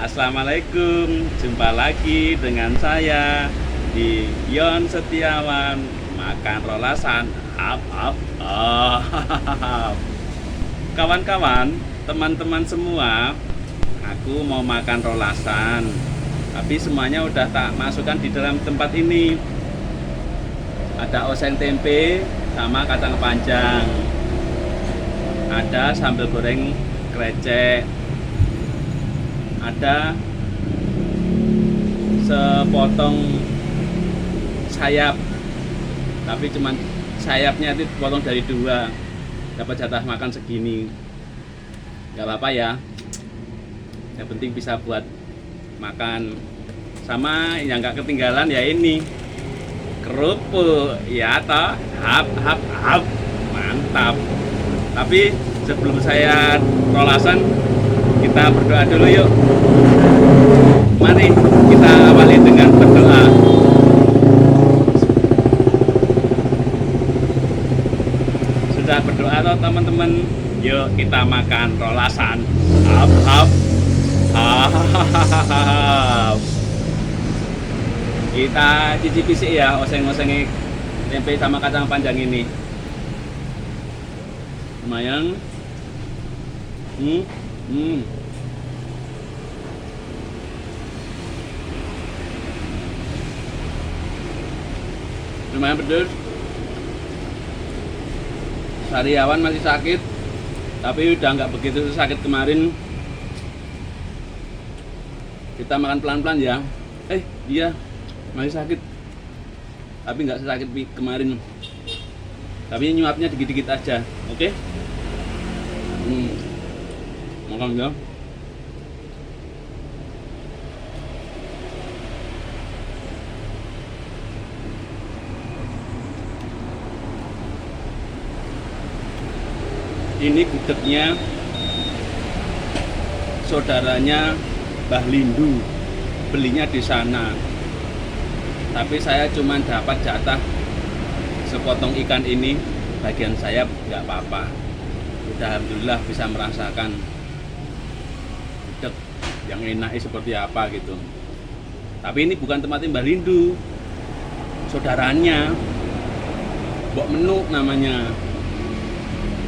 Assalamualaikum, jumpa lagi dengan saya di Yon Setiawan makan rolasan. Hap hap hap. Kawan-kawan, teman-teman semua, aku mau makan rolasan. Tapi semuanya udah tak masukkan di dalam tempat ini. Ada oseng tempe sama kacang panjang. Ada sambal goreng krecek. Ada sepotong sayap, tapi cuman sayapnya itu potong dari dua, dapat jatah makan segini. Gak apa-apa ya, yang penting bisa buat makan. Sama yang gak ketinggalan ya ini kerupuk ya toh, hap hap hap, mantap. Tapi sebelum saya rolasan, kita berdoa dulu yuk. Mari kita awali dengan berdoa. Sudah berdoa toh teman-teman? Yuk kita makan rolasan. Hap hap hap. Kita cicipi sih ya oseng-oseng tempe sama kacang panjang ini. Lumayan. Lumayan pedes. Sariawan masih sakit, tapi udah nggak begitu sakit kemarin. Kita makan pelan-pelan ya. Dia masih sakit, tapi nggak sesakit kemarin. Tapi nyuapnya dikit-dikit aja, oke? Makan ya. Ini gudegnya saudaranya Mbah Lindu, belinya di sana. Tapi saya cuma dapat jatah sepotong ikan ini, bagian sayap nggak apa-apa. Udah alhamdulillah bisa merasakan gudeg yang enaknya seperti apa gitu. Tapi ini bukan tempatnya Mbah Lindu, saudaranya, Mbok Menu namanya.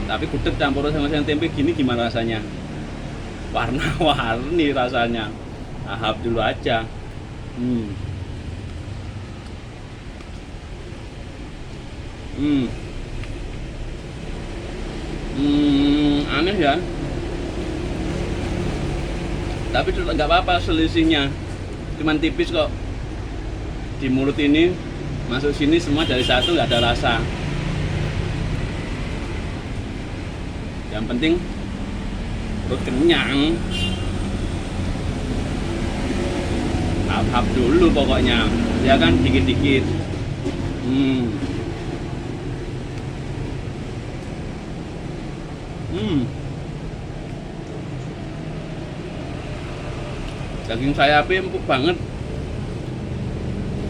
Tapi gudeg campur sama tempe gini gimana rasanya? Warna-warni rasanya. Ahap dulu aja. Aneh ya. Tapi nggak apa-apa, selisihnya cuman tipis kok. Di mulut ini masuk sini semua dari satu, nggak ada rasa. Yang penting perut kenyang. Hap-hap dulu pokoknya, ya kan, dikit-dikit. Daging sayapnya empuk banget.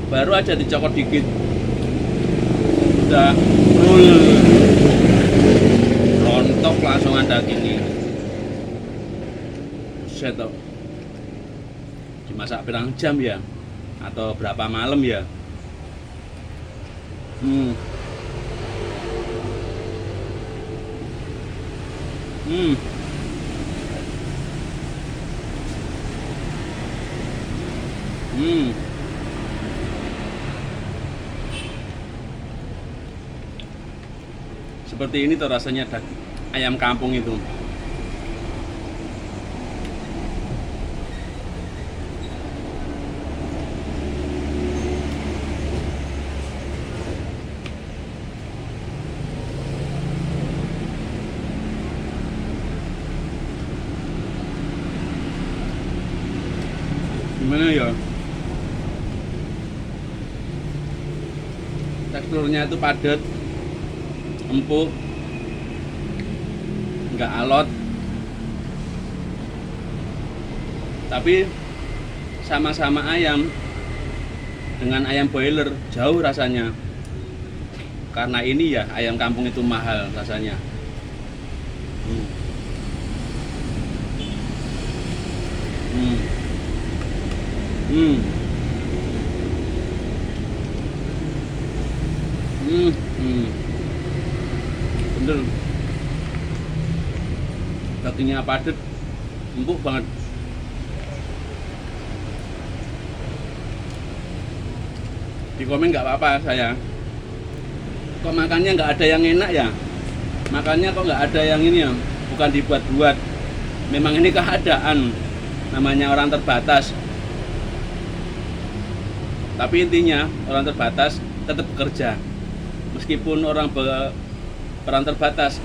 Baru aja dicokot dikit, udah full. Rontok langsungan dagingnya. Buset toh. Dimasak berapa jam ya? Atau berapa malam ya? Seperti ini tuh rasanya ayam kampung itu. Gimana ya? Teksturnya itu padat, empuk, nggak alot, tapi sama-sama ayam. Dengan ayam boiler jauh rasanya, karena ini ya ayam kampung itu mahal rasanya. Hmm. Hmm. Hmm. Bener. Dagingnya padat, empuk banget. Di komen nggak apa-apa saya. Kok makannya nggak ada yang enak ya? Makannya kok nggak ada yang ini ya? Bukan dibuat-buat. Memang ini keadaan. Namanya orang terbatas. Tapi intinya orang terbatas tetap bekerja. Meskipun orang terbatas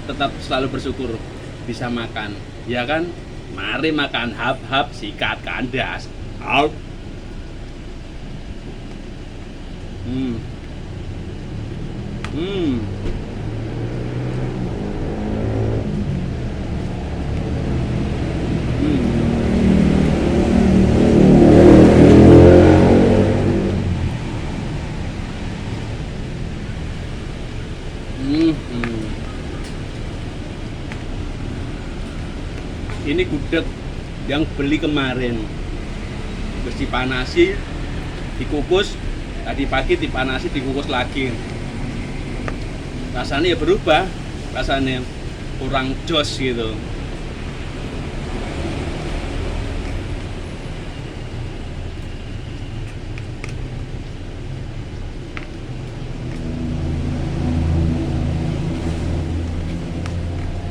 tetap selalu bersyukur bisa makan. Ya kan? Mari makan hap-hap sikat kandas. Hap. Hmm. Hmm. Hmm. Hmm. Ini gudeg yang beli kemarin, terus dipanasi, dikukus, tadi pagi dipanasi, dikukus lagi. Rasanya ya berubah, rasanya kurang jos gitu.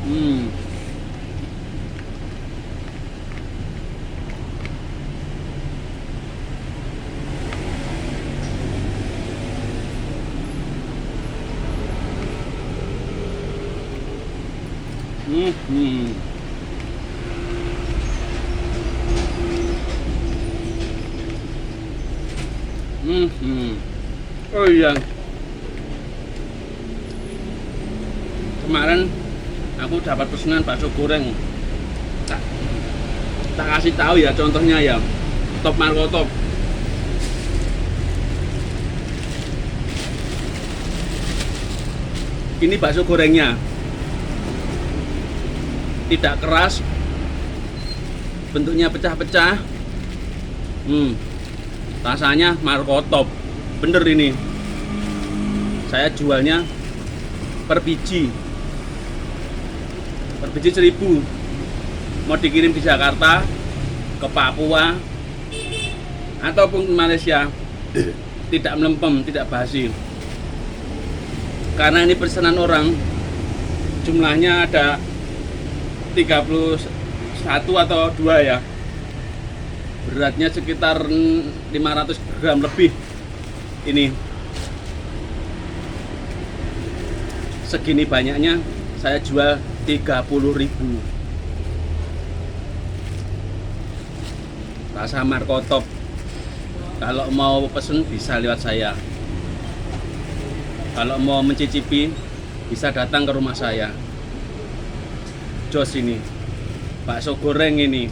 Hmm. Hmm. Hmm. Hmm. Hmm. Oh iya, kemarin aku dapat pesanan bakso goreng. Tak, tak kasih tahu ya contohnya ya. Top Marco Top. Ini bakso gorengnya tidak keras, bentuknya pecah-pecah. Rasanya Marco Top. Bener ini. Saya jualnya per biji. Per biji 1.000. Mau dikirim di Jakarta, ke Papua, ataupun ke Malaysia, tidak melempem, tidak basi. Karena ini pesanan orang, jumlahnya ada 31 atau 2 ya. Beratnya sekitar 500 gram lebih. Ini segini banyaknya saya jual 30.000. Rasa Marco Top. Kalau mau pesen bisa lewat saya. Kalau mau mencicipi bisa datang ke rumah saya. Jos ini, bakso goreng ini.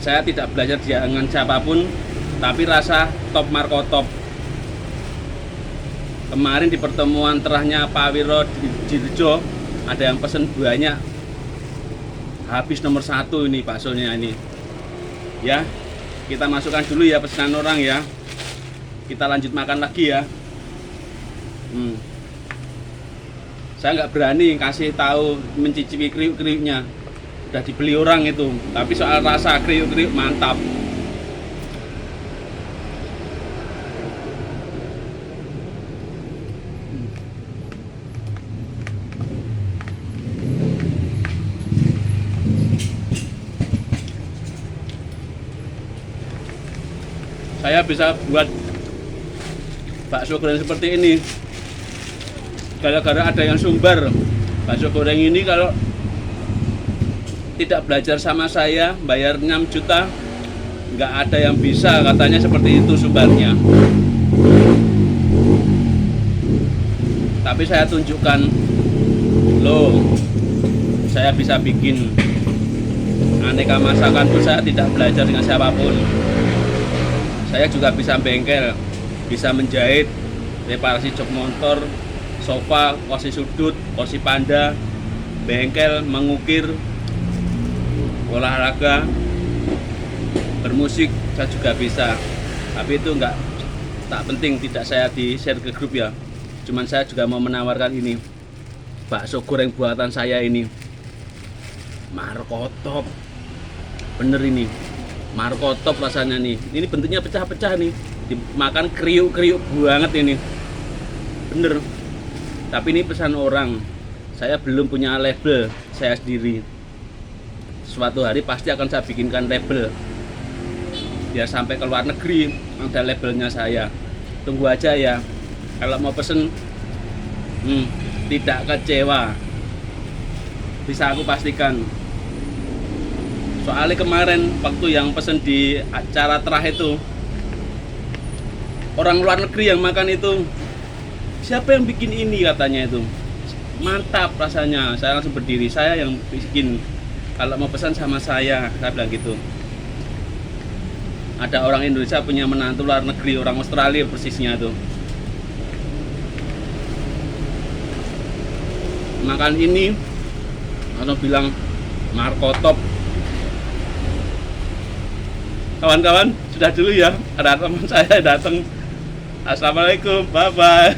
Saya tidak belajar dengan siapapun, tapi rasa Top Marco Top. Kemarin di pertemuan terahnya Pak Wiro di Jirjo, ada yang pesen banyak. Habis nomor 1 ini baksonya ini. Ya, kita masukkan dulu ya pesanan orang ya. Kita lanjut makan lagi ya. Saya nggak berani kasih tahu mencicipi kriuk-kriuknya. Udah dibeli orang itu. Tapi soal rasa kriuk-kriuk mantap. Saya bisa buat bakso goreng seperti ini gara-gara ada yang sumber. Bakso goreng ini kalau tidak belajar sama saya, bayar 6 juta, nggak ada yang bisa, katanya seperti itu sumbernya. Tapi saya tunjukkan, loh, saya bisa bikin aneka masakan pun saya tidak belajar dengan siapapun. Saya juga bisa bengkel, bisa menjahit, reparasi jok motor, sofa, kursi sudut, kursi panda, bengkel, mengukir, olahraga, bermusik saya juga bisa, tapi itu enggak tak penting, tidak saya di share ke grup ya. Cuman saya juga mau menawarkan ini, bakso goreng buatan saya ini markotop, bener ini markotop rasanya nih. Ini bentuknya pecah-pecah nih, dimakan kriuk-kriuk banget ini, bener. Tapi ini pesan orang, saya belum punya label saya sendiri. Suatu hari pasti akan saya bikinkan label, biar sampai ke luar negeri ada labelnya saya. Tunggu aja ya, kalau mau pesen tidak kecewa, bisa aku pastikan. Soalnya kemarin waktu yang pesen di acara terakhir itu, orang luar negeri yang makan itu, siapa yang bikin ini katanya, itu mantap rasanya. Saya langsung berdiri, saya yang bikin, kalau mau pesan sama saya bilang gitu. Ada orang Indonesia punya menantu luar negeri, orang Australia persisnya tuh, makan ini langsung bilang markotop. Kawan-kawan, sudah dulu ya, ada teman saya datang. Assalamualaikum, bye bye.